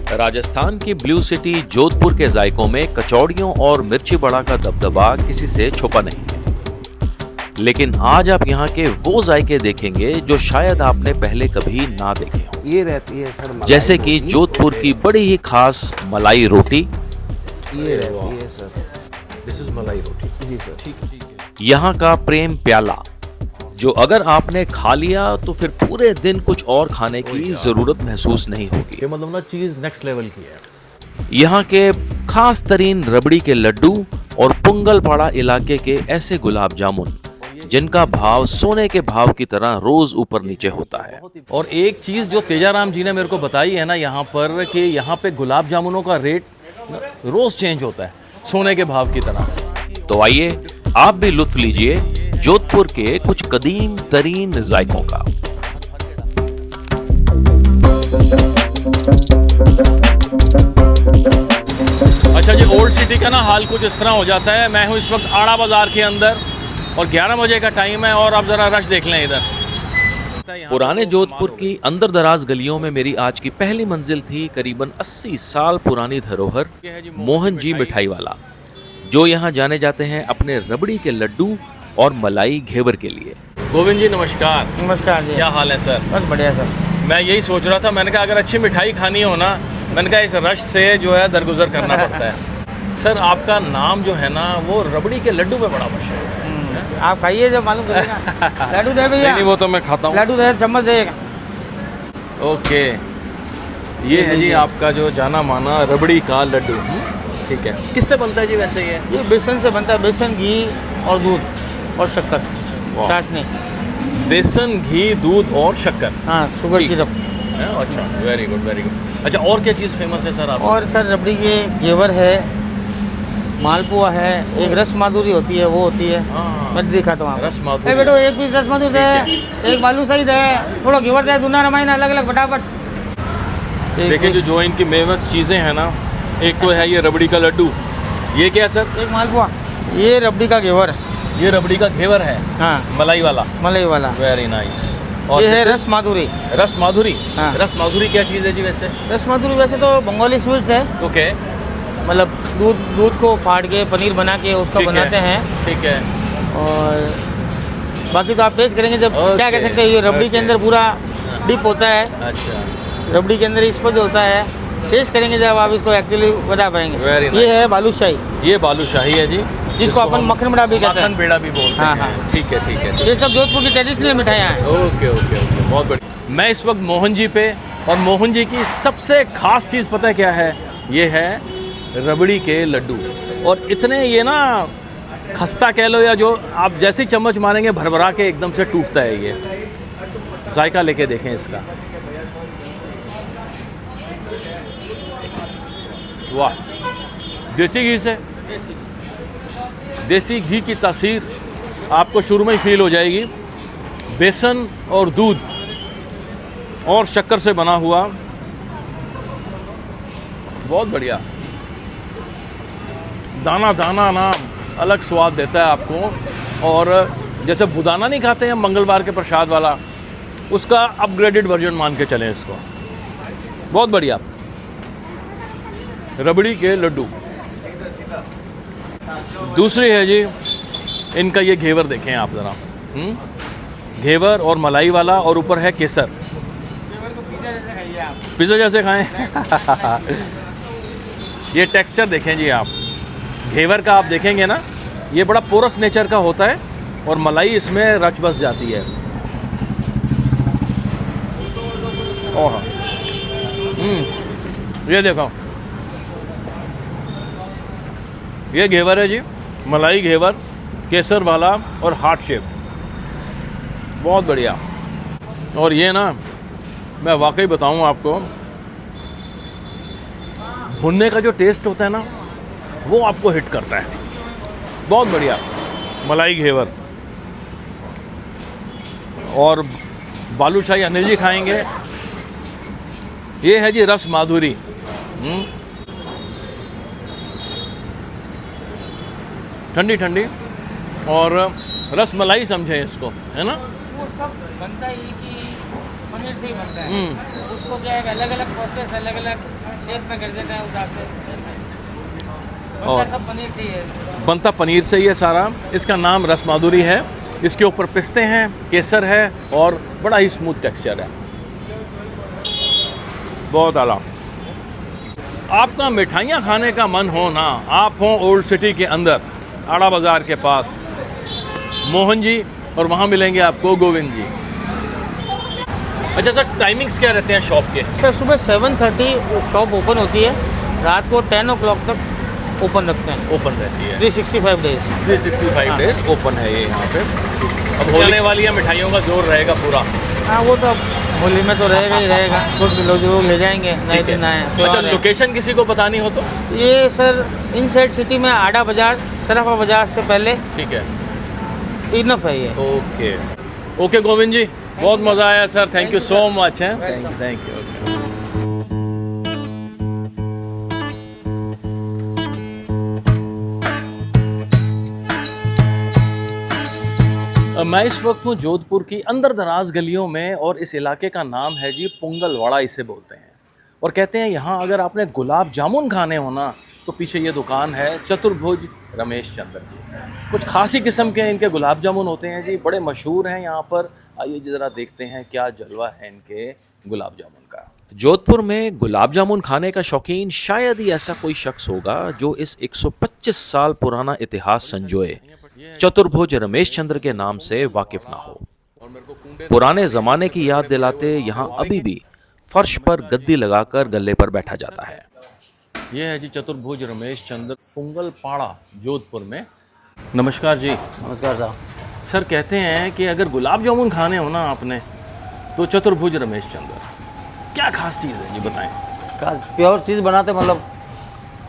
राजस्थान की blue city Jodhpur के जायकों में कचौड़ियों और मिर्ची बड़ा का दबदबा किसी से छुपा नहीं है। लेकिन आज आप यहाँ के वो जायके देखेंगे जो शायद आपने पहले कभी ना देखे हों। ये रहती है सर मलाई जैसे कि रोटी। जोधपुर की बड़ी ही खास मलाई रोटी। ये रहती है सर। दिस इज मलाई रोटी। जी सर। ठीक है। यहाँ का प्रेम प्याला, जो अगर आपने खा लिया तो फिर पूरे दिन कुछ और खाने की जरूरत महसूस नहीं होगी। ये मतलब ना चीज नेक्स्ट लेवल की है। यहाँ के खास तरीन रबड़ी के लड्डू और पुंगलपाड़ा इलाके के ऐसे गुलाब जामुन जिनका भाव सोने के भाव की तरह रोज ऊपर नीचे होता है। और एक चीज जो तेजाराम जी ने मेरे को बताई है ना यहाँ पर, कि यहाँ पे गुलाब जामुनों का रेट रोज चेंज होता है सोने के भाव की तरह। तो आइए आप भी लुत्फ लीजिए जोधपुर के कुछ कदीम तरीन जायकों का। अच्छा जी, ओल्ड सिटी का ना हाल कुछ इस तरह हो जाता है। मैं हूँ इस वक्त आड़ा बाजार के अंदर और 11 बजे का टाइम है और आप जरा रश देख लें इधर। पुराने जोधपुर की अंदर दराज गलियों में मेरी आज की पहली मंजिल थी करीबन 80 साल पुरानी धरोहर मोहन जी मिठाई वाला, जो यहाँ जाने जाते हैं अपने रबड़ी के लड्डू और मलाई घेवर के लिए। गोविंद जी नमस्कार। नमस्कार जी। क्या हाल है सर? बस बढ़िया सर। मैं यही सोच रहा था, मैंने कहा अगर अच्छी मिठाई खानी हो ना, मैंने कहा इस रश से जो है दरगुजर करना पड़ता है। सर आपका नाम जो है ना वो रबड़ी के लड्डू में बड़ा मशहूर है। आप खाइए जब मालूम करेगा। लड्डू दे भैया। नहीं वो तो मैं खाता हूँ। लड्डू दे, चम्मच देगा। ओके, ये है जी आपका जो जाना माना रबड़ी का लड्डू। ठीक है, किससे बनता है जी वैसे ये बेसन से बनता है, बेसन, घी और दूध और शक्कर, चाशनी। बेसन, घी, दूध और शक्कर। हाँ, शुगर ठीक। सिरप। अच्छा, वेरी गुड वेरी गुड। अच्छा, और क्या चीज़ फेमस है सर आप? और सर रबड़ी के घेवर है, मालपुआ है, एक रस माधुरी होती है वो होती है। मैं दिखाता हूँ रस माधुरी। बेटो एक पीस रस माधुरी है, एक बालूशाही है, थोड़ा घेवर है, दूना रमाइन अलग अलग फटाफट। देखिए जो इनकी फेमस चीज़ें हैं ना, एक तो है ये रबड़ी का लड्डू। ये क्या है सर? एक मालपुआ। ये रबड़ी का घेवर। ये रबड़ी का घेवर है। हाँ, मलाई वाला। मलाई वाला। Very nice. और ये है रस माधुरी। रस माधुरी। हाँ। रस माधुरी क्या चीज़ है जी वैसे? रस माधुरी वैसे तो बंगाली स्वीट्स है। ओके। मतलब दूध को फाड़ के पनीर बना के उसका बनाते हैं। ठीक है। और बाकी तो आप टेस्ट करेंगे जब क्या कह सकते हैं, ये रबड़ी के अंदर पूरा डिप होता है। अच्छा। रबड़ी के अंदर स्पंज होता है, टेस्ट करेंगे जब आप इसको एक्चुअली बता पाएंगे। Very nice। ये है बालूशाही। ये बालूशाही है जी, जिसको अपन मक्खन बड़ा भी कहते हैं। मक्खन पेड़ा भी बोलते हाँ, हैं। हाँ। ठीक है ठीक है। ये सब जोधपुर की ट्रेडिशनल मिठाइयाँ हैं। ओके ओके ओके, बहुत बढ़िया। मैं इस वक्त मोहन जी पे, और मोहन जी की सबसे खास चीज़ पता है क्या है? ये है रबड़ी के लड्डू। और इतने ये ना खस्ता कह लो, या जो आप जैसे चम्मच मारेंगे भरभरा के एकदम से टूटता है ये। जायका लेके देखें इसका। वाह, देसी घी से, देसी घी की तासीर आपको शुरू में ही फील हो जाएगी। बेसन और दूध और शक्कर से बना हुआ, बहुत बढ़िया। दाना दाना ना अलग स्वाद देता है आपको। और जैसे बुदाना नहीं खाते हैं मंगलवार के प्रसाद वाला, उसका अपग्रेडेड वर्जन मान के चलें इसको। बहुत बढ़िया रबड़ी के लड्डू। दूसरी है जी इनका ये घेवर, देखें आप ज़रा। घेवर और मलाई वाला, और ऊपर है केसर। पिज़्ज़ा जैसे खाएं। ये टेक्सचर देखें जी आप, घेवर का आप देखेंगे ना, ये बड़ा पोरस नेचर का होता है और मलाई इसमें रच बस जाती है। ओह, ये देखो, ये घेवर है जी, मलाई घेवर, केसर वाला और हार्ट शेप। बहुत बढ़िया। और ये ना मैं वाकई बताऊं आपको, भुनने का जो टेस्ट होता है ना, वो आपको हिट करता है। बहुत बढ़िया मलाई घेवर। और बालूशाही अनिल जी खाएंगे। ये है जी रस माधुरी। ठंडी ठंडी, और रस मलाई समझे इसको, है ना। वो सब बनता ही कि पनीर से ही बनता है। उसको क्या है, अलग अलग प्रोसेस, अलग अलग शेप में कर देते हैं, उतारते हैं। और बनता सब पनीर से ही है। बनता पनीर से ही है सारा। इसका नाम रस माधुरी है। इसके ऊपर पिस्ते हैं, केसर है और बड़ा ही स्मूथ टेक्सचर है, बहुत आला। आपका मिठाइयाँ खाने का मन हो ना, आप हो ओल्ड सिटी के अंदर आड़ा बाज़ार के पास मोहन जी, और वहाँ मिलेंगे आपको गोविंद जी। अच्छा सर, टाइमिंग्स क्या रहते हैं शॉप के? सर सुबह 7:30 शॉप ओपन होती है, रात को 10 o'clock तक ओपन रखते हैं। ओपन रहती है 365 डेज। 365 डेज ओपन है ये यहाँ पे। अब होने वाली है, मिठाइयों का जोर रहेगा पूरा। हाँ, वो तो होली में तो रहेगा ही रहेगा, कुछ लोग ले जाएंगे नए दिन आए। अच्छा, लोकेशन किसी को बतानी हो तो? ये सर इनसाइड सिटी में आड़ा बाजार, सराफा बाजार से पहले ठीक है, इनफ है ये। ओके ओके गोविंद जी, बहुत मज़ा आया sir, thank you so much है, थैंक यू। मैं इस वक्त हूँ जोधपुर की अंदर दराज गलियों में, और इस इलाके का नाम है जी पुंगलवाड़ा इसे बोलते हैं। और कहते हैं यहाँ अगर आपने गुलाब जामुन खाने हो ना, तो पीछे ये दुकान है चतुर्भुज रमेश चंद्र की। कुछ खासी किस्म के इनके गुलाब जामुन होते हैं जी, बड़े मशहूर हैं यहाँ पर। आइए ज़रा देखते हैं क्या जलवा है इनके गुलाब जामुन का। जोधपुर में गुलाब जामुन खाने का शौकीन शायद ही ऐसा कोई शख्स होगा जो इस 125 साल पुराना इतिहास संजोए चतुर्भुज रमेश चंद्र के नाम से वाकिफ ना हो। पुराने जमाने की याद दिलाते यहाँ अभी भी फर्श पर गद्दी लगाकर गले पर बैठा जाता है। ये है जी चतुर्भुज रमेश चंद्र, पुंगलपाड़ा जोधपुर में। नमस्कार जी। नमस्कार साहब। सर, कहते हैं कि अगर गुलाब जामुन खाने हो ना आपने, तो चतुर्भुज रमेश चंद्र। क्या खास चीज़ है जी, बताएं। प्योर चीज़ बनाते, मतलब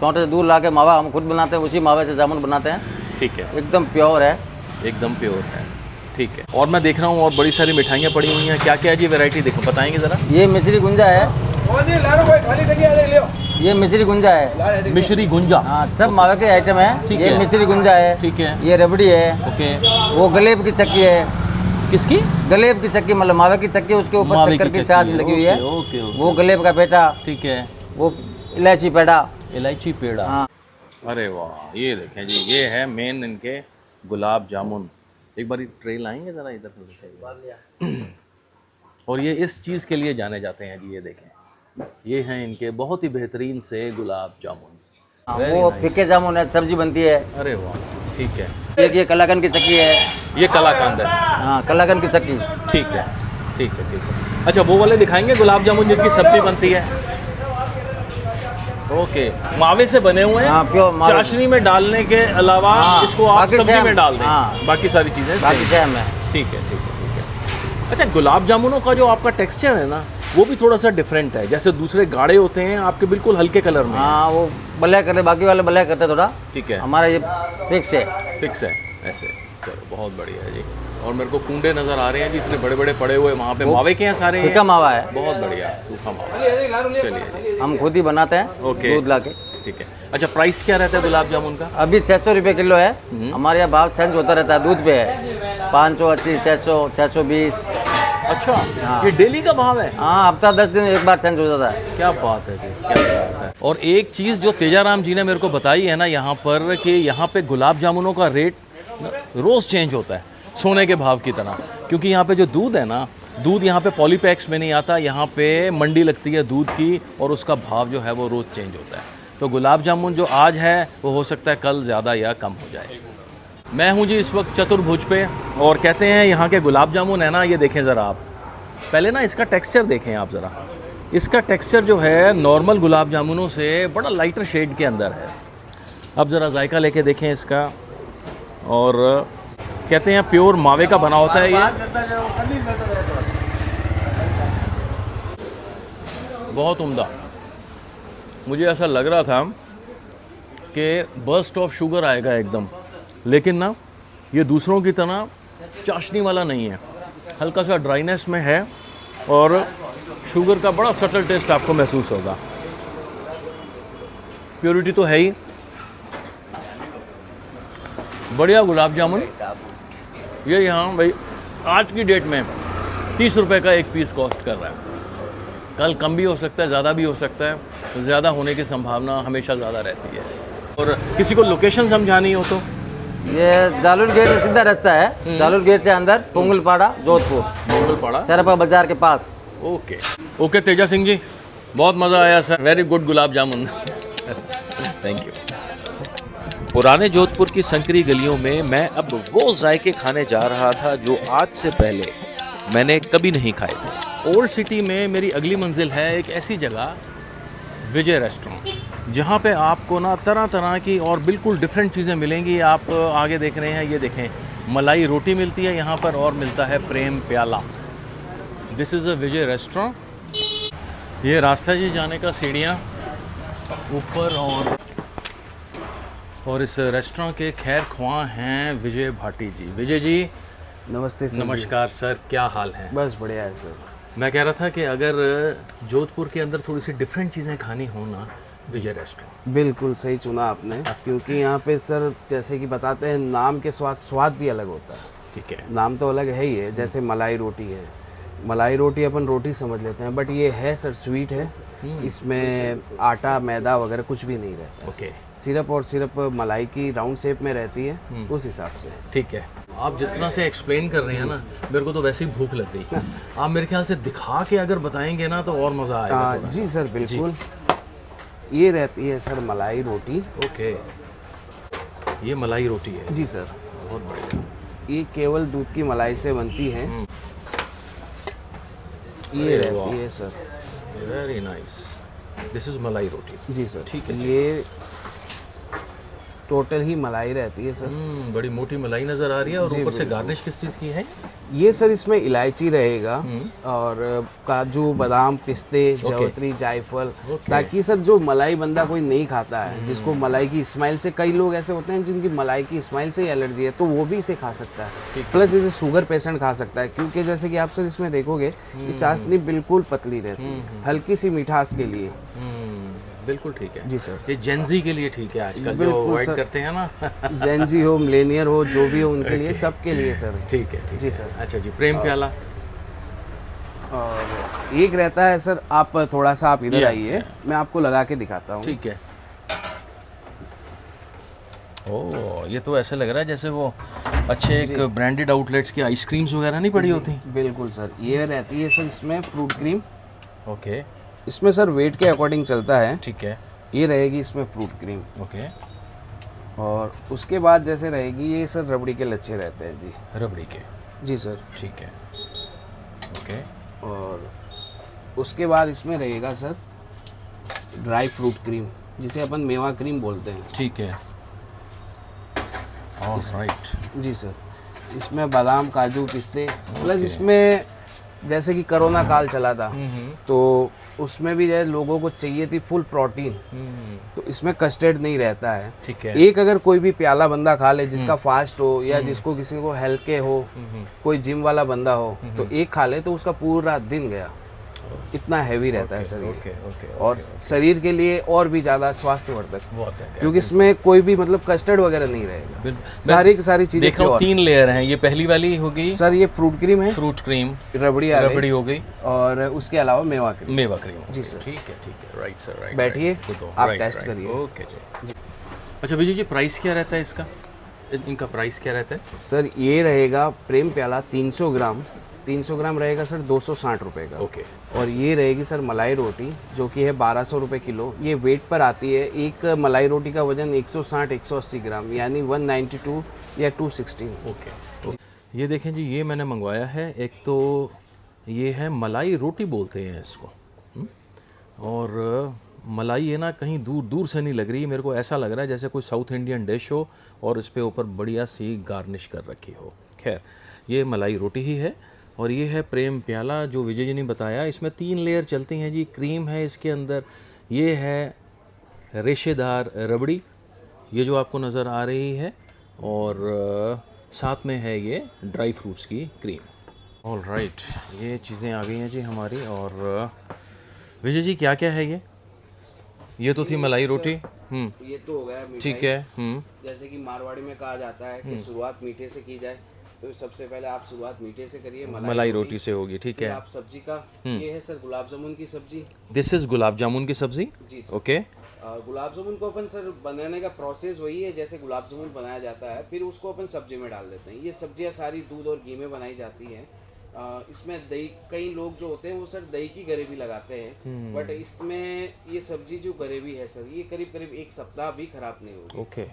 छोटे से दूर ला के मावा हम खुद बनाते हैं, उसी मावे से जामुन बनाते हैं। ठीक है, एकदम प्योर है। एकदम प्योर है, ठीक है। और मैं देख रहा हूँ और बड़ी सारी मिठाइयाँ पड़ी हुई हैं। क्या क्या है जी वैरायटी, देखो बताएंगे ज़रा। ये मिश्री गुंजा है। ये मिश्री गुंजा है। मिश्री गुंजा, हाँ, सब मावे के आइटम है। ठीक ये है। मिश्री गुंजा है। ठीक है, ये रबड़ी है। ओके। वो गलेब की चक्की है। किसकी? गलेब की चक्की, मतलब मावे की चक्की, उसके ऊपर मावे चक्कर की की सास चक्की है। लगी हुई है। ओके, ओके, वो गलेब का पेटा। ठीक है। वो इलायची पेड़ा। इलायची पेड़ा। हाँ। अरे वाह, ये देखें जी, ये है मेन इनके गुलाब जामुन। एक बार ट्रे लाएंगे ज़रा इधर थोड़ी सी। और ये इस चीज़ के लिए जाने जाते हैं जी, ये देखें, ये हैं इनके बहुत ही बेहतरीन से गुलाब जामुन। वो फीके जामुन है, सब्जी बनती है। अरे वाह, ठीक है। ये कलाकंद की चक्की है। ये कलाकंद है। हाँ, कलाकंद की चक्की। ठीक है, ठीक है, ठीक है। अच्छा, वो वाले दिखाएंगे गुलाब जामुन जिसकी सब्जी बनती है। ओके, मावे से बने हुए हैं। हाँ, प्योर मावे। चाशनी में डालने के अलावा हाँ, इसको आप बाकी सब्जी सेम। में डाल दें। हाँ। बाकी सारी चीज़ें बाकी सेम। सेम है। ठीक है, ठीक है, ठीक है। अच्छा, गुलाब जामुनों का जो आपका टेक्सचर है ना, वो भी थोड़ा सा डिफरेंट है। जैसे दूसरे गाढ़े होते हैं, आपके बिल्कुल हल्के कलर में। हाँ, वो ब्लैक करते, बाकी वाले ब्लैक करते थोड़ा। ठीक है, हमारा ये फिक्स है। फिक्स है ऐसे। चलो, बहुत बढ़िया है जी। और मेरे को कुंडे नज़र आ रहे हैं जी, इतने बड़े बड़े पड़े हुए वहाँ पे। मावे के हैं सारे? फीका मावा है। बहुत बढ़िया, सूखा मावा। चलिए जी, हम खुद ही बनाते हैं। ओके। दूध ला के। ठीक है। अच्छा, प्राइस क्या रहता है गुलाब जामुन का? अभी 600 रुपये किलो है। हमारे यहाँ भाव चेंज होता रहता है, दूध पे है। 580, 600, 620। अच्छा, हाँ। ये डेली का भाव है? हाँ, हफ्ता 10 दिन एक बार चेंज हो जाता है। क्या बात है जी, क्या बात है। और एक चीज़ जो तेजाराम जी ने मेरे को बताई है ना यहाँ पर, कि यहाँ पे गुलाब जामुनों का रेट रोज़ चेंज होता है, सोने के भाव की तरह। क्योंकि यहाँ पे जो दूध है ना, दूध यहाँ पे पॉलीपैक्स में नहीं आता, यहाँ पे मंडी लगती है दूध की, और उसका भाव जो है वो रोज़ चेंज होता है। तो गुलाब जामुन जो आज है वो हो सकता है कल ज़्यादा या कम हो जाए। मैं हूँ जी इस वक्त चतुर्भुज पे, और कहते हैं यहाँ के गुलाब जामुन है ना, ये देखें ज़रा आप। पहले ना इसका टेक्सचर देखें आप ज़रा। इसका टेक्सचर जो है नॉर्मल गुलाब जामुनों से बड़ा लाइटर शेड के अंदर है। अब ज़रा जायका लेके देखें इसका। और कहते हैं प्योर मावे का बना होता है ये। बहुत उम्दा। मुझे ऐसा लग रहा था कि बर्स्ट ऑफ शुगर आएगा एकदम, लेकिन ना ये दूसरों की तरह चाशनी वाला नहीं है, हल्का सा ड्राइनेस में है, और शुगर का बड़ा सटल टेस्ट आपको महसूस होगा। प्योरिटी तो है ही। बढ़िया गुलाब जामुन। ये यहाँ भाई आज की डेट में 30 रुपए का एक पीस कॉस्ट कर रहा है। कल कम भी हो सकता है, ज़्यादा भी हो सकता है, तो ज़्यादा होने की संभावना हमेशा ज़्यादा रहती है। और किसी को लोकेशन समझानी हो तो ये जालूर गेट से सीधा रास्ता है, जालूर गेट से अंदर पोंगलपाड़ा जोधपुर, मंगलपाड़ा। सरपा बाजार के पास। ओके ओके तेजा सिंह जी, बहुत मज़ा आया sir, very good gulab jamun. Thank you. पुराने जोधपुर की संकरी गलियों में मैं अब वो जायके खाने जा रहा था जो आज से पहले मैंने कभी नहीं खाए थे। ओल्ड सिटी में मेरी अगली मंजिल है एक ऐसी जगह, विजय रेस्टोरेंट, जहाँ पे आपको ना तरह तरह की और बिल्कुल डिफरेंट चीज़ें मिलेंगी। आप आगे देख रहे हैं, ये देखें, मलाई रोटी मिलती है यहाँ पर और मिलता है प्रेम प्याला। This is a Vijay restaurant. ये रास्ता जी जाने का, सीढ़ियाँ ऊपर, और इस रेस्टोरेंट के खैर ख्वां हैं विजय भाटी जी। विजय जी नमस्ते सर। नमस्कार सर, क्या हाल है? बस बढ़िया है सर। मैं कह रहा था कि अगर जोधपुर के अंदर थोड़ी सी डिफरेंट चीज़ें खानी हो ना, विजय रेस्टोरेंट। बिल्कुल सही चुना आपने, क्योंकि यहाँ पे सर जैसे कि बताते हैं, नाम के स्वाद भी अलग होता है। ठीक है। नाम तो अलग है ही है, जैसे मलाई रोटी है, मलाई रोटी अपन रोटी समझ लेते हैं, बट ये है सर स्वीट है। इसमें आटा मैदा वगैरह कुछ भी नहीं रहता। ओके। सिर्फ मलाई की राउंड शेप में रहती है, उस हिसाब से। ठीक है। आप जिस तरह से एक्सप्लेन कर रहे हैं ना, मेरे को तो वैसे ही भूख लग गई। आप मेरे ख्याल से दिखा के अगर बताएंगे ना तो और मज़ा आएगा थोड़ा। जी सर बिल्कुल। ये रहती है सर मलाई रोटी। ओके, ये मलाई रोटी है। जी सर, बहुत बढ़िया। ये केवल दूध की मलाई से बनती है। ये रहती है sir, very nice. This is मलाई रोटी। जी सर। ठीक है। ये टोटल ही मलाई रहती है सर। बड़ी मोटी मलाई नज़र आ रही है। और ऊपर से गार्निश किस चीज़ की है? ये सर इसमें इलायची रहेगा और काजू बादाम पिस्ते जावित्री जायफल, ताकि सर जो मलाई बंदा कोई नहीं खाता है, जिसको मलाई की स्मेल से, कई लोग ऐसे होते हैं जिनकी मलाई की स्मेल से ही एलर्जी है, तो वो भी इसे खा सकता है। प्लस इसे शुगर पेशेंट खा सकता है, क्योंकि जैसे कि आप सर इसमें देखोगे कि चाशनी बिल्कुल पतली रहती है, हल्की सी मिठास के लिए। बिल्कुल ठीक है जी सर। ये जेंजी के लिए ठीक है, आजकल जो अवॉइड करते हैं ना। जेंजी हो, मिलेनियर हो, जो भी हो, उनके लिए, सबके लिए सर। ठीक है, ठीक जी है। सर। अच्छा जी, प्रेम प्याला। और एक रहता है सर, आप थोड़ा सा आप इधर आइए, मैं आपको लगा के दिखाता हूँ। ठीक है। ओह, ये तो ऐसा लग रहा है जैसे वो अच्छे एक ब्रांडेड आउटलेट्स की आइसक्रीम्स वगैरह नहीं पड़ी होती। बिल्कुल सर। ये रहती है सर इसमें फ्रूट क्रीम। ओके। इसमें सर वेट के अकॉर्डिंग चलता है। ठीक है। ये रहेगी इसमें फ्रूट क्रीम। ओके। और उसके बाद जैसे रहेगी, ये सर रबड़ी के लच्छे रहते हैं जी। रबड़ी के। जी सर। ठीक है। ओके। और उसके बाद इसमें रहेगा सर ड्राई फ्रूट क्रीम, जिसे अपन मेवा क्रीम बोलते हैं। ठीक है। ऑलराइट। जी सर। इसमें बादाम काजू पिस्ते, प्लस इसमें जैसे कि कोरोना काल चला था, तो उसमें भी जैसे लोगों को चाहिए थी फुल प्रोटीन, तो इसमें कस्टर्ड नहीं रहता है। ठीक है। एक अगर कोई भी प्याला बंदा खा ले, जिसका फास्ट हो या जिसको किसी को हल्के हो, कोई जिम वाला बंदा हो, तो एक खा ले तो उसका पूरा दिन गया। इतना हैवी रहता है सर ये। Okay okay. और शरीर के लिए और भी ज़्यादा स्वास्थ्यवर्धक, बहुत है। क्योंकि इसमें कोई भी मतलब कस्टर्ड वगैरह नहीं रहेगा। सारी की सारी चीज़ें देख रहा हूँ 3 लेयर हैं। ये पहली वाली होगी सर, ये फ्रूट क्रीम है, फ्रूट क्रीम, रबड़ी आ गई, रबड़ी हो गई, और उसके अलावा मेवा क्रीम। मेवा क्रीम। जी सर। ठीक है। Right sir, right. बैठिए, आप टेस्ट करिए। ओके जी। अच्छा विजय जी, प्राइस क्या रहता है इसका? इनका प्राइस क्या रहता है? सर ये रहेगा प्रेम प्याला 300 ग्राम, 300 ग्राम रहेगा सर 260 रुपये का। ओके। और ये रहेगी सर मलाई रोटी, जो कि है 1200 रुपये किलो। ये वेट पर आती है। एक मलाई रोटी का वजन 160-180 ग्राम, यानी 192 या 216। ओके। ये देखें जी, ये मैंने मंगवाया है। एक तो ये है मलाई रोटी बोलते हैं इसको। और मलाई है ना, कहीं दूर दूर से नहीं लग रही। मेरे को ऐसा लग रहा है जैसे कोई साउथ इंडियन डिश हो और इस पे ऊपर बढ़िया सी गार्निश कर रखी हो। खैर, ये मलाई रोटी ही है। और ये है प्रेम प्याला, जो विजय जी ने बताया। इसमें 3 लेयर चलती हैं जी। क्रीम है इसके अंदर, ये है रेशेदार रबड़ी, ये जो आपको नज़र आ रही है, और साथ में है ये ड्राई फ्रूट्स की क्रीम। ऑल राइट, ये चीज़ें आ गई हैं जी हमारी। और विजय जी, क्या क्या है ये तो थी मलाई रोटी। ये तो हो गया मिठाई। ठीक है। जैसे कि मारवाड़ी में कहा जाता है कि शुरुआत मीठे से की जाए, तो सबसे पहले आप शुरुआत मीठे से करिए, मलाई रोटी से होगी, ठीक फिर है। आप सब्जी का, ये है सर गुलाब जामुन की सब्जी। दिस इज गुलाब जामुन की सब्जी। जी सर। ओके। गुलाब जामुन को अपन सर बनाने का प्रोसेस वही है जैसे गुलाब जामुन बनाया जाता है, फिर उसको अपन सब्जी में डाल देते हैं। ये सब्जियां सारी दूध और घी में बनाई जाती हैं। इसमें दही, कई लोग जो होते हैं वो सर दही की ग्रेवी लगाते हैं, बट इसमें ये सब्जी जो ग्रेवी है सर, ये करीब करीब 1 सप्ताह भी खराब नहीं होगी। ओके।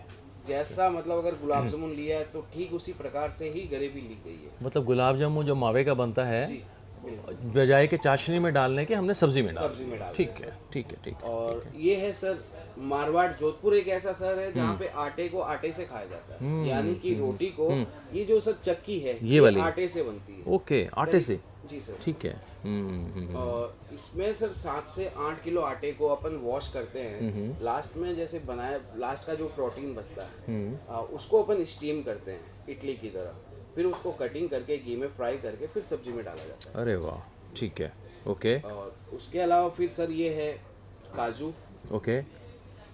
जैसा मतलब अगर गुलाब जामुन लिया है तो ठीक उसी प्रकार से ही ग्रेवी ली गई है। मतलब गुलाब जामुन जो मावे का बनता है, जी बिल्कुल। बजाय के चाशनी में डालने के हमने सब्जी में डाल सब्जी में डाल ठीक दिया है, ठीक है, ठीक है। और ये है सर मारवाड़, जोधपुर एक ऐसा शहर है जहाँ पे आटे को आटे से खाया जाता है, यानी कि रोटी को ये जो सर चक्की है ये वाली आटे से बनती है। ओके, आटे से। जी सर। ठीक है। और इसमें सर 7 से 8 किलो आटे को अपन वॉश करते हैं। लास्ट में जैसे बनाया, लास्ट का जो प्रोटीन बचता है उसको अपन स्टीम करते हैं इडली की तरह, फिर उसको कटिंग करके घी में फ्राई करके फिर सब्जी में डाला जाता है। अरे वाह, ठीक है। ओके। और उसके अलावा फिर सर ये है काजू। ओके।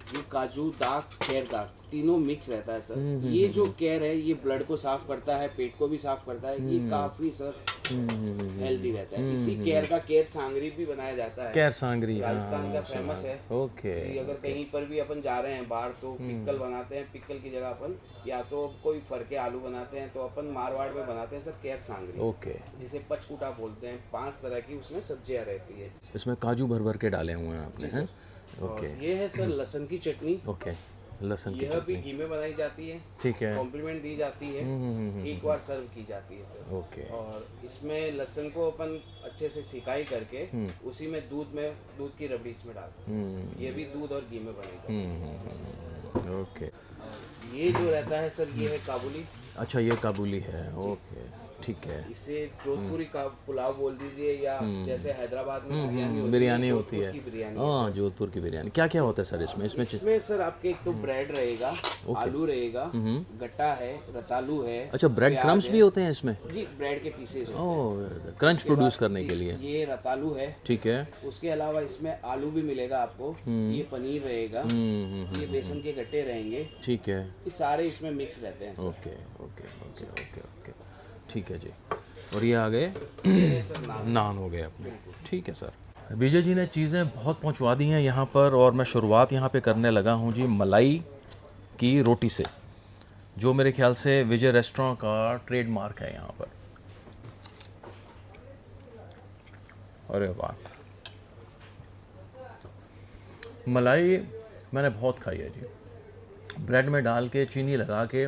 ये काजू, दाग, केर दाग तीनों मिक्स रहता है सर। ये जो केर है ये ब्लड को साफ करता है, पेट को भी साफ करता है, ये काफी सर हेल्दी रहता है। इसी केर का केर सांगरी भी बनाया जाता है, कैर सांगरी। राजस्थान का फेमस है। ओके। कि अगर कहीं पर भी अपन जा रहे हैं बाहर तो पिक्कल बनाते हैं, पिक्कल की जगह अपन या तो कोई फरके आलू बनाते हैं तो अपन मारवाड़ में बनाते हैं सर केर सांगरी, ओके। जिसे पचकुटा बोलते हैं। 5 तरह की उसमें सब्जियां रहती है। इसमें काजू भर भर के डाले हुए हैं आपने, हैं? और ये है सर लहसुन की चटनी। ओके, लहसुन की यह भी चटनी। घी में बनाई जाती है, ठीक है। कॉम्प्लीमेंट दी जाती है, एक बार सर्व की जाती है सर। ओके। और इसमें लहसुन को अपन अच्छे से सिकाई करके उसी में दूध की रबड़ी इसमें डालते हैं। ये भी दूध और घी में बनाई जाती है। ओके। और ये जो रहता है सर ये है काबुली। अच्छा, ये काबुली है। ओके, ठीक है। इसे जोधपुरी का पुलाव बोल दीजिए, या जैसे हैदराबाद में बिरयानी होती है। जोधपुर की बिरयानी। हाँ, जोधपुर की बिरयानी। क्या क्या होता है सर इसमें? इसमें सर आपके एक तो ब्रेड रहेगा, आलू रहेगा, गट्टा है, रतालू है। अच्छा, ब्रेड क्रम्स भी होते हैं इसमें? जी, ब्रेड के पीसेस होते ओह, क्रंच प्रोड्यूस करने के लिए। ये रतालू है। ठीक है। उसके अलावा इसमें आलू भी मिलेगा आपको, ये पनीर रहेगा, ये बेसन के गट्टे रहेंगे, ठीक है। ये सारे इसमें मिक्स रहते हैं sir. Okay okay okay okay okay, ठीक है जी। और ये आ गए ये सर नान हो गए अपने। ठीक है सर। विजय जी ने चीज़ें बहुत पहुंचवा दी हैं यहाँ पर, और मैं शुरुआत यहाँ पे करने लगा हूँ जी मलाई की रोटी से, जो मेरे ख्याल से विजय रेस्टोरेंट का ट्रेडमार्क है यहाँ पर। अरे वाह, मलाई मैंने बहुत खाई है जी, ब्रेड में डाल के चीनी लगा के,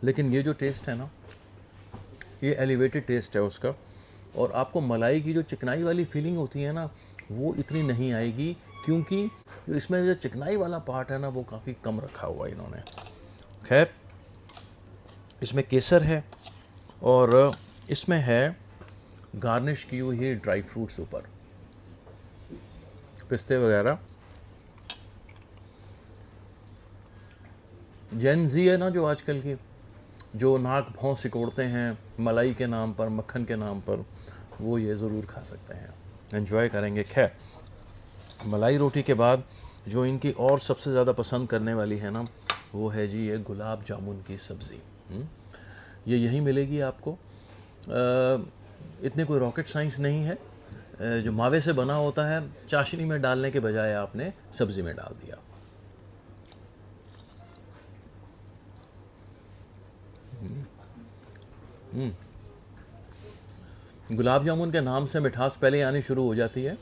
लेकिन ये जो टेस्ट है ना, ये एलिवेटेड टेस्ट है उसका। और आपको मलाई की जो चिकनाई वाली फीलिंग होती है ना, वो इतनी नहीं आएगी, क्योंकि जो इसमें जो चिकनाई वाला पार्ट है ना, वो काफ़ी कम रखा हुआ है इन्होंने। खैर, इसमें केसर है और इसमें है गार्निश की हुई ड्राई फ्रूट्स ऊपर, पिस्ते वगैरह। जेन जी है ना जो आजकल की, जो नाक भौं सिकोड़ते हैं मलाई के नाम पर, मक्खन के नाम पर, वो ये ज़रूर खा सकते हैं, एंजॉय करेंगे। खैर, मलाई रोटी के बाद जो इनकी और सबसे ज़्यादा पसंद करने वाली है ना, वो है जी ये गुलाब जामुन की सब्ज़ी। ये यहीं मिलेगी आपको। इतनी कोई रॉकेट साइंस नहीं है। जो मावे से बना होता है, चाशनी में डालने के बजाय आपने सब्ज़ी में डाल दिया। गुलाब जामुन के नाम से मिठास पहले ही आनी शुरू हो जाती है,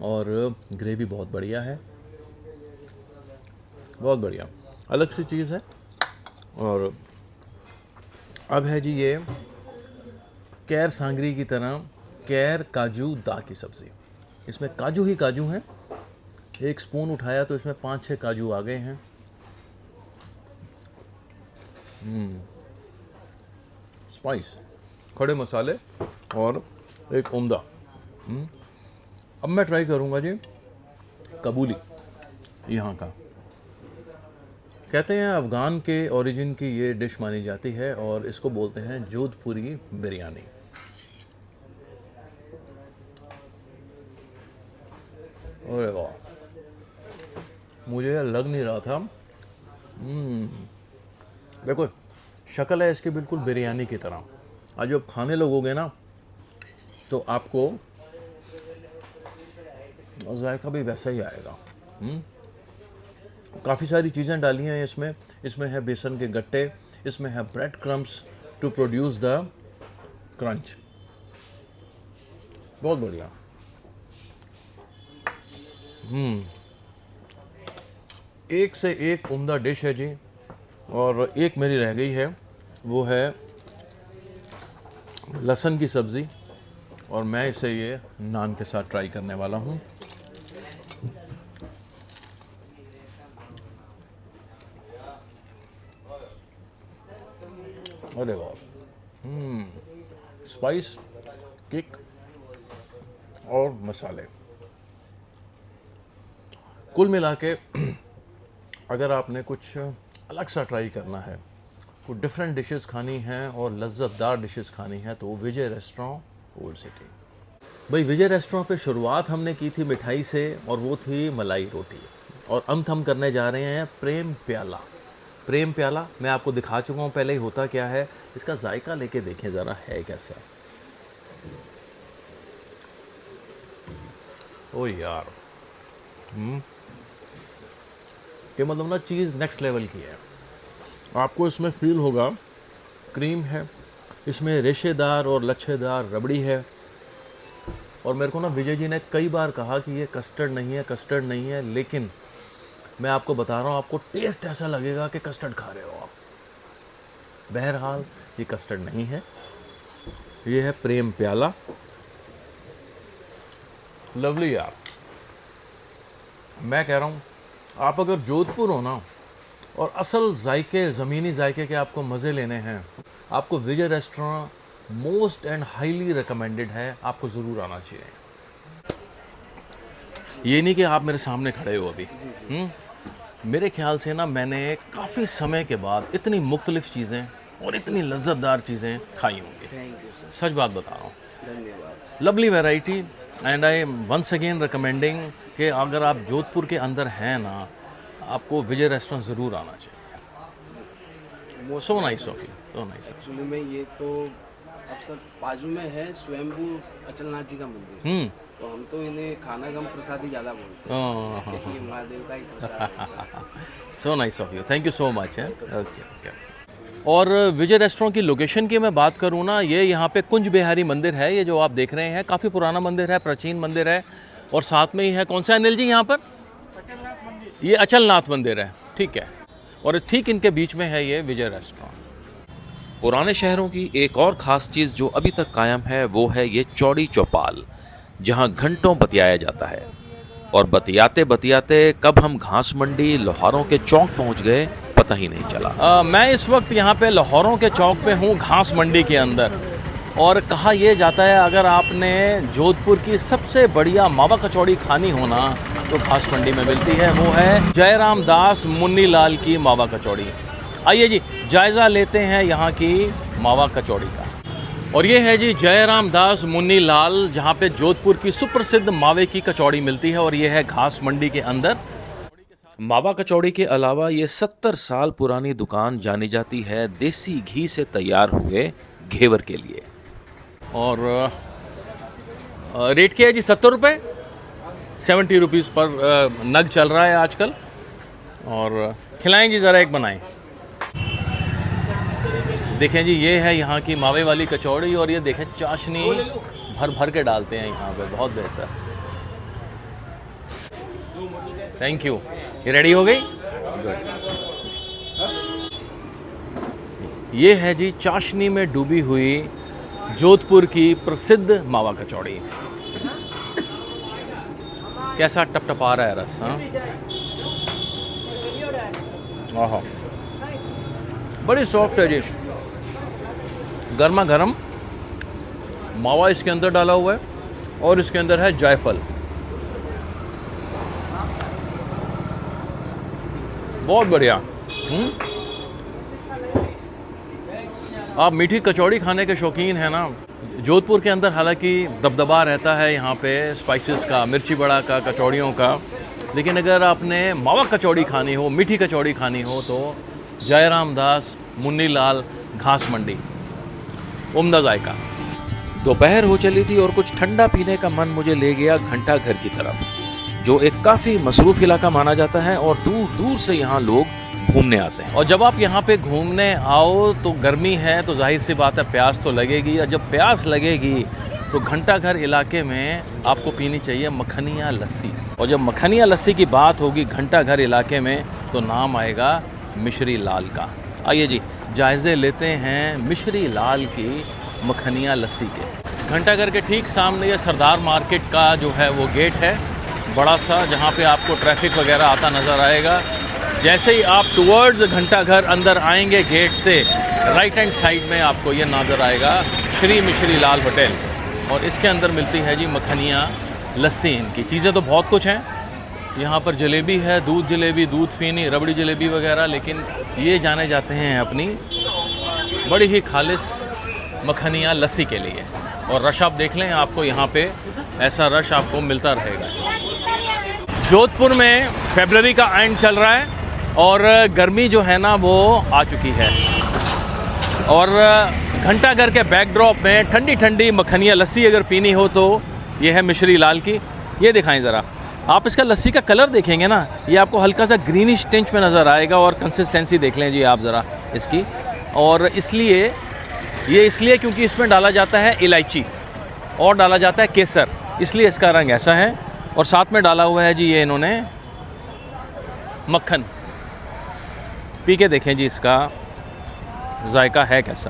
और ग्रेवी बहुत बढ़िया है, बहुत बढ़िया, अलग सी चीज़ है। और अब है जी ये कैर सांगरी की तरह कैर काजू दा की सब्ज़ी। इसमें काजू ही काजू हैं। 1 स्पून उठाया तो इसमें 5-6 काजू आ गए हैं। स्पाइस, खड़े मसाले और एक उम्दा। अब मैं ट्राई करूँगा जी कबूली, यहाँ का। कहते हैं अफ़गान के ओरिजिन की ये डिश मानी जाती है, और इसको बोलते हैं जोधपुरी बिरयानी। अरे वाह, मुझे लग नहीं रहा था। देखो, शक्ल है इसकी बिल्कुल बिरयानी की तरह, और जब खाने लगोगे ना तो आपको जायका भी वैसा ही आएगा। काफ़ी सारी चीज़ें डाली हैं इसमें। इसमें है बेसन के गट्टे, इसमें है bread crumbs to produce the crunch. बहुत बढ़िया। एक से एक उम्दा डिश है जी। और एक मेरी रह गई है, वो है लहसुन की सब्ज़ी, और मैं इसे ये नान के साथ ट्राई करने वाला हूँ। अरे वाह, स्पाइस, किक और मसाले, कुल मिला के अगर आपने कुछ अलग सा ट्राई करना है, कुछ डिफरेंट डिशेस खानी हैं और लज्जतदार डिशेस खानी है, तो विजय रेस्टोरेंट ओल्ड सिटी। भाई विजय रेस्टोरेंट पे शुरुआत हमने की थी मिठाई से, और वो थी मलाई रोटी, और अब हम करने जा रहे हैं प्रेम प्याला। प्रेम प्याला मैं आपको दिखा चुका हूँ पहले ही होता क्या है। इसका जायका लेके देखें ज़रा है कैसा। ओ यार, ये मतलब ना चीज़ नेक्स्ट लेवल की है। आपको इसमें फील होगा क्रीम है, इसमें रेशेदार और लच्छेदार रबड़ी है। और मेरे को ना विजय जी ने कई बार कहा कि ये कस्टर्ड नहीं है, कस्टर्ड नहीं है, लेकिन मैं आपको बता रहा हूँ, आपको टेस्ट ऐसा लगेगा कि कस्टर्ड खा रहे हो आप। बहरहाल ये कस्टर्ड नहीं है, ये है प्रेम प्याला। लवली यार, मैं कह रहा हूँ आप अगर जोधपुर हो ना और असल जायके, ज़मीनी जायके के आपको मज़े लेने हैं, आपको Vijay restaurant most and highly recommended है, आपको ज़रूर आना चाहिए। ये नहीं कि आप मेरे सामने खड़े हो अभी। मेरे ख्याल से ना मैंने काफ़ी समय के बाद इतनी मुख्तलिफ़ चीज़ें और इतनी लज्जतदार चीज़ें खाई होंगी। सच बात बता रहा हूँ। धन्यवाद। Lovely variety, and I once again recommending कि अगर आप जोधपुर के अंदर हैं ना, आपको विजय रेस्टोरेंट ज़रूर आना चाहिए। So nice of you, so nice. Actually में ये तो अब सब बाजू में है स्वयंभू अचलनाथ जी का मंदिर, तो हम तो इन्हें खाना गम प्रसाद ही ज़्यादा बोलते हैं, क्योंकि ये महादेव का ही प्रसाद है। So nice of you, thank you so much. Okay. और विजय रेस्टोरेंट की लोकेशन की मैं बात करूँ ना, ये यहाँ पे कुंज बिहारी मंदिर है, ये जो आप देख रहे हैं, काफ़ी पुराना मंदिर है, प्राचीन मंदिर है। और साथ में ही है कौन सा अनिल जी यहाँ पर? ये अचलनाथ मंदिर है, ठीक है। और ठीक इनके बीच में है ये विजय रेस्टोरेंट। पुराने शहरों की एक और ख़ास चीज़ जो अभी तक कायम है वो है ये चौड़ी चौपाल, जहाँ घंटों बतियाया जाता है। और बतियाते बतियाते कब हम घास मंडी लोहारों के चौक पहुँच गए पता ही नहीं चला। मैं इस वक्त यहाँ पे लाहौरों के चौक पे हूँ, घास मंडी के अंदर। और कहा यह जाता है अगर आपने जोधपुर की सबसे बढ़िया मावा कचौड़ी खानी हो ना, तो घास मंडी में मिलती है। वो है जयराम दास मुन्नी लाल की मावा कचौड़ी। आइए जी जायज़ा लेते हैं यहाँ की मावा कचौड़ी का। और ये है जी जयराम दास मुन्नी लाल, जहाँ पे जोधपुर की सुप्रसिद्ध मावे की कचौड़ी मिलती है, और ये है घास मंडी के अंदर। मावा कचौड़ी के अलावा ये 70 साल पुरानी दुकान जानी जाती है देसी घी से तैयार हुए घेवर के लिए। और रेट क्या है जी? 70 रुपये, 70 रुपीज़ पर नग चल रहा है आजकल। और खिलाएं जी ज़रा, एक बनाएं। देखें जी, ये है यहाँ की मावे वाली कचौड़ी, और ये देखें चाशनी भर भर के डालते हैं यहाँ पे, बहुत बेहतर। Thank you. ये रेडी हो गई? ये है जी चाशनी में डूबी हुई जोधपुर की प्रसिद्ध मावा कचौड़ी। कैसा टपटपा रहा है रस। हाँ, बड़ी सॉफ्ट है जी, गर्मा गर्म मावा इसके अंदर डाला हुआ है, और इसके अंदर है जायफल। बहुत बढ़िया। आप मीठी कचौड़ी खाने के शौकीन हैं ना? जोधपुर के अंदर हालांकि दबदबा रहता है यहाँ पे स्पाइसेस का, मिर्ची बड़ा का, कचौड़ियों का, लेकिन अगर आपने मावा कचौड़ी खानी हो, मीठी कचौड़ी खानी हो, तो जयराम दास मुन्नी लाल घास मंडी, उम्दा जायका। दोपहर हो चली थी और कुछ ठंडा पीने का मन मुझे ले गया घंटा घर की तरफ, जो एक काफ़ी मसरूफ़ इलाका माना जाता है और दूर दूर से यहाँ लोग घूमने आते हैं। और जब आप यहाँ पे घूमने आओ तो गर्मी है तो जाहिर सी बात है प्यास तो लगेगी, और जब प्यास लगेगी तो घंटा घर इलाके में आपको पीनी चाहिए मखनिया लस्सी। और जब मखनिया लस्सी की बात होगी घंटा घर इलाके में तो नाम आएगा मिश्री लाल का। आइए जी जायज़े लेते हैं मिश्री लाल की मखनिया लस्सी के। घंटा घर के ठीक सामने ये सरदार मार्केट का जो है वो गेट है बड़ा सा, जहाँ पे आपको ट्रैफिक वगैरह आता नज़र आएगा। जैसे ही आप टुवर्ड्स घंटा घर अंदर आएंगे गेट से, राइट हैंड साइड में आपको ये नज़र आएगा श्री मिश्री लाल होटल, और इसके अंदर मिलती है जी मखनिया लस्सी। इनकी चीज़ें तो बहुत कुछ हैं यहाँ पर, जलेबी है, दूध जलेबी, दूध फीनी, रबड़ी जलेबी वगैरह, लेकिन ये जाने जाते हैं अपनी बड़ी ही खालिस मखनिया लस्सी के लिए। और रश आप देख लें, आपको यहाँ पे ऐसा रश आपको मिलता रहेगा। जोधपुर में फरवरी का एंड चल रहा है और गर्मी जो है ना वो आ चुकी है, और घंटा घर के बैकड्रॉप में ठंडी ठंडी मखनिया लस्सी अगर पीनी हो तो ये है मिश्री लाल की। ये दिखाएं ज़रा, आप इसका लस्सी का कलर देखेंगे ना, ये आपको हल्का सा ग्रीनिश टिंच में नज़र आएगा, और कंसिस्टेंसी देख लें जी आप ज़रा इसकी। और इसलिए क्योंकि इसमें डाला जाता है इलायची और डाला जाता है केसर, इसलिए इसका रंग ऐसा है। और साथ में डाला हुआ है जी ये इन्होंने मक्खन। पी के देखें जी इसका जायका है कैसा।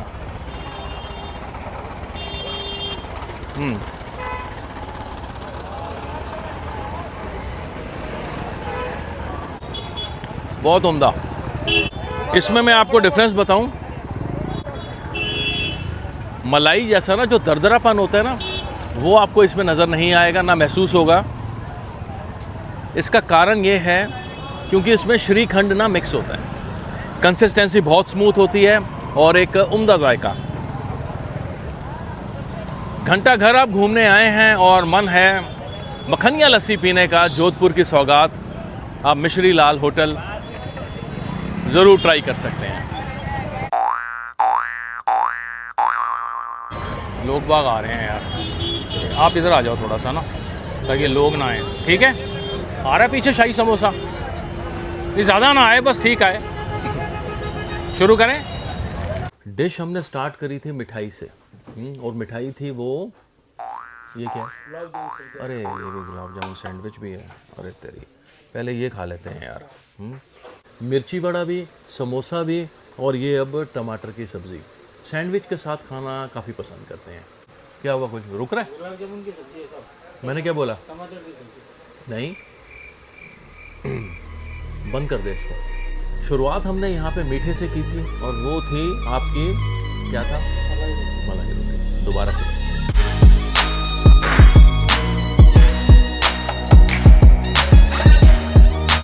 बहुत उम्दा। इसमें मैं आपको डिफरेंस बताऊं, मलाई जैसा ना जो दरदरापन होता है ना वो आपको इसमें नज़र नहीं आएगा, ना महसूस होगा। इसका कारण ये है क्योंकि इसमें श्रीखंड ना मिक्स होता है, कंसिस्टेंसी बहुत स्मूथ होती है और एक उम्दा जायका। घंटा घर आप घूमने आए हैं और मन है मखनिया लस्सी पीने का, जोधपुर की सौगात, आप मिश्री लाल होटल ज़रूर ट्राई कर सकते हैं। लोग बाग आ रहे हैं यार, आप इधर आ जाओ थोड़ा सा ना, ताकि लोग ना आए। ठीक है, आ रहा है पीछे शाही समोसा, ये ज़्यादा ना आए, बस ठीक आए। शुरू करें। डिश हमने स्टार्ट करी थी मिठाई से, और मिठाई थी वो, ये क्या है? अरे ये भी गुलाब जामुन सैंडविच भी है। अरे तेरी, पहले ये खा लेते हैं यार। मिर्ची बड़ा भी, समोसा भी, और ये अब टमाटर की सब्ज़ी सैंडविच के साथ खाना काफ़ी पसंद करते हैं। क्या हुआ, कुछ रुक रहा है? गुलाब जामुन की सब्ज़ी है साहब। मैंने क्या बोला? टमाटर की सब्ज़ी नहीं, बंद कर दे इसको। शुरुआत हमने यहाँ पे मीठे से की थी और वो थी आपकी क्या था? मलाई रोटी। दोबारा से